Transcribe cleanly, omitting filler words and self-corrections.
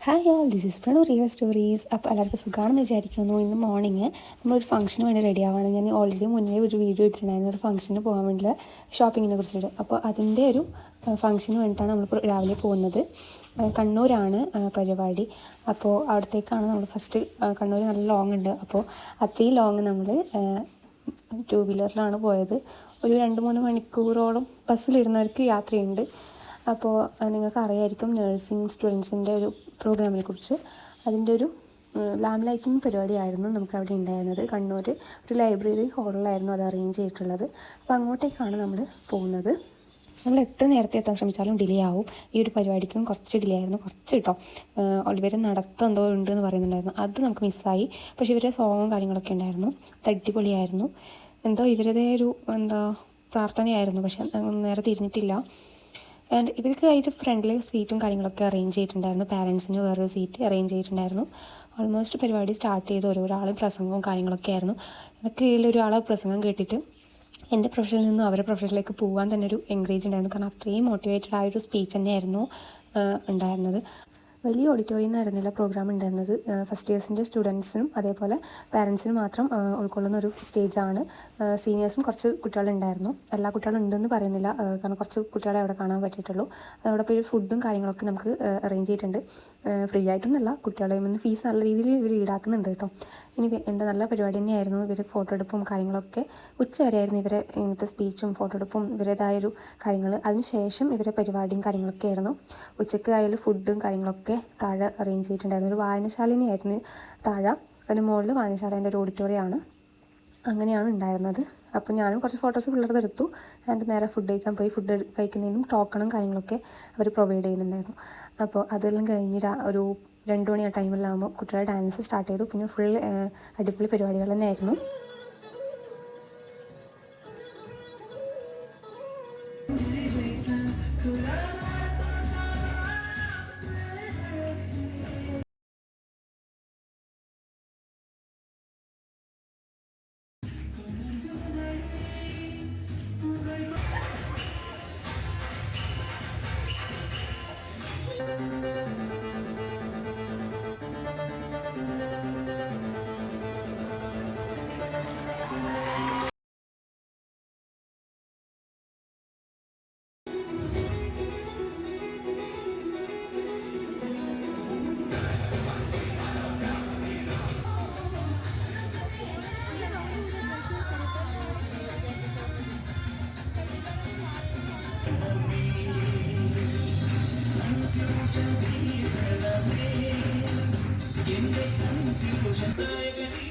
Hi all, this is Pranu real stories. അപ്പോൾ എല്ലാവർക്കും സുഖമാണെന്ന് വിചാരിക്കുന്നു. ഇന്ന് മോർണിംഗ് നമ്മളൊരു ഫംഗ്ഷന് വേണ്ടി റെഡി ആവുകയാണ്. ഞാൻ ഓൾറെഡി മുന്നേ ഒരു വീഡിയോ ഇട്ടിട്ടുണ്ടായിരുന്നു ഒരു ഫംഗ്ഷന് പോകാൻ വേണ്ടിയുള്ള ഷോപ്പിങ്ങിനെ കുറിച്ചിട്ട്. അപ്പോൾ അതിൻ്റെ ഒരു ഫംഗ്ഷന് വേണ്ടിയിട്ടാണ് നമ്മൾ രാവിലെ പോകുന്നത്. കണ്ണൂരാണ് പരിപാടി. അപ്പോൾ അവിടത്തേക്കാണ് നമ്മൾ ഫസ്റ്റ്. കണ്ണൂർ നല്ല ലോങ് ഉണ്ട്. അപ്പോൾ അത്രയും ലോങ് നമ്മൾ 2 വീലറിലാണ് പോയത്. ഒരു 2-3 മണിക്കൂറോളം ബസ്സിലിരുന്നവർക്ക് യാത്രയുണ്ട്. അപ്പോൾ നിങ്ങൾക്ക് അറിയായിരിക്കും നഴ്സിംഗ് സ്റ്റുഡൻസിൻ്റെ ഒരു പ്രോഗ്രാമിനെ കുറിച്ച്. അതിൻ്റെ ഒരു ലാം ലൈറ്റിംഗ് പരിപാടിയായിരുന്നു നമുക്കവിടെ ഉണ്ടായിരുന്നത്. കണ്ണൂർ ഒരു ലൈബ്രറി ഹാളിലായിരുന്നു അത് അറേഞ്ച് ചെയ്തിട്ടുള്ളത്. അപ്പോൾ അങ്ങോട്ടേക്കാണ് നമ്മൾ പോകുന്നത്. നമ്മൾ എത്ര നേരത്തെ എത്താൻ ശ്രമിച്ചാലും ഡിലേ ആവും. ഈ ഒരു പരിപാടിക്കും കുറച്ച് ഡിലേ ആയിരുന്നു, കുറച്ച് കേട്ടോ. ഇവർ നടത്തം ഉണ്ടെന്ന് പറയുന്നുണ്ടായിരുന്നു, അത് നമുക്ക് മിസ്സായി. പക്ഷേ ഇവരുടെ സോങ്ങും കാര്യങ്ങളൊക്കെ ഉണ്ടായിരുന്നു, അടിപൊളിയായിരുന്നു. ഇവരുടെ ഒരു പ്രാർത്ഥനയായിരുന്നു. പക്ഷെ നേരെ തിരിഞ്ഞിട്ടില്ല. ആൻഡ് ഇവർക്ക് ആയിട്ട് ഫ്രണ്ടിൽ സീറ്റും കാര്യങ്ങളൊക്കെ അറേഞ്ച് ചെയ്തിട്ടുണ്ടായിരുന്നു. പാരൻസിന് വേറൊരു സീറ്റ് അറേഞ്ച് ചെയ്തിട്ടുണ്ടായിരുന്നു. ഓൾമോസ്റ്റ് പരിപാടി സ്റ്റാർട്ട് ചെയ്ത് ഓരോരാൾ പ്രസംഗവും കാര്യങ്ങളൊക്കെ ആയിരുന്നു. എനിക്ക് ഇതിലൊരാളെ പ്രസംഗം കേട്ടിട്ട് എൻ്റെ പ്രൊഫഷനിൽ നിന്നും അവരുടെ പ്രൊഫഷനിലേക്ക് പോകാൻ തന്നെ ഒരു എൻകറേജ് ഉണ്ടായിരുന്നു. കാരണം അത്രയും മോട്ടിവേറ്റഡ് ആയൊരു സ്പീച്ച് തന്നെയായിരുന്നു ഉണ്ടായിരുന്നത്. വലിയ ഓഡിറ്റോറിയം ആയിരുന്നില്ല പ്രോഗ്രാം ഉണ്ടായിരുന്നത്. ഫസ്റ്റ് ഇയേഴ്സിൻ്റെ സ്റ്റുഡൻസിനും അതേപോലെ പാരൻസിനും മാത്രം ഉൾക്കൊള്ളുന്ന ഒരു സ്റ്റേജാണ്. സീനിയേഴ്സും കുറച്ച് കുട്ടികളുണ്ടായിരുന്നു. എല്ലാ കുട്ടികളും ഉണ്ടെന്ന് പറയുന്നില്ല, കാരണം കുറച്ച് കുട്ടികളെ അവിടെ കാണാൻ പറ്റിയിട്ടുള്ളൂ. അതോടൊപ്പം ഒരു ഫുഡും കാര്യങ്ങളൊക്കെ നമുക്ക് അറേഞ്ച് ചെയ്തിട്ടുണ്ട്. ഫ്രീ ആയിട്ടൊന്നുമല്ല, കുട്ടികളെ നിന്ന് ഫീസ് നല്ല രീതിയിൽ ഇവർ ഈടാക്കുന്നുണ്ട് കേട്ടോ. ഇനി നല്ല പരിപാടി തന്നെയായിരുന്നു. ഇവർ ഫോട്ടോ എടുപ്പും കാര്യങ്ങളൊക്കെ ഉച്ചവരെയായിരുന്നു ഇവരെ ഇങ്ങനത്തെ സ്പീച്ചും ഫോട്ടോ എടുപ്പും ഇവരുടേതായൊരു കാര്യങ്ങൾ. അതിനുശേഷം ഇവരെ പരിപാടിയും കാര്യങ്ങളൊക്കെ ആയിരുന്നു. ഉച്ചയ്ക്ക് ആയാലും ഫുഡും കാര്യങ്ങളൊക്കെ താഴെ അറേഞ്ച് ചെയ്തിട്ടുണ്ടായിരുന്നു. ഒരു വായനശാലനെയായിരുന്നു താഴെ. അതിന് മുകളിൽ വായനശാലേൻ്റെ ഒരു ഓഡിറ്റോറിയമാണ്. അങ്ങനെയാണ് ഉണ്ടായിരുന്നത്. അപ്പോൾ ഞാനും കുറച്ച് ഫോട്ടോസ് പിള്ളേരുടെ എടുത്തു. ആൻഡ് നേരെ ഫുഡ് കഴിക്കാൻ പോയി. ഫുഡ് കഴിക്കുന്നതിനും ടോക്കണും കാര്യങ്ങളൊക്കെ അവർ പ്രൊവൈഡ് ചെയ്യുന്നുണ്ടായിരുന്നു. അപ്പോൾ അതെല്ലാം കഴിഞ്ഞ് ഒരു 2 മണി ആ ടൈമിലാകുമ്പോൾ കുട്ടികളുടെ ഡാൻസ് സ്റ്റാർട്ട് ചെയ്തു. പിന്നെ ഫുൾ അടിപൊളി പരിപാടികൾ തന്നെയായിരുന്നു. in the confusion.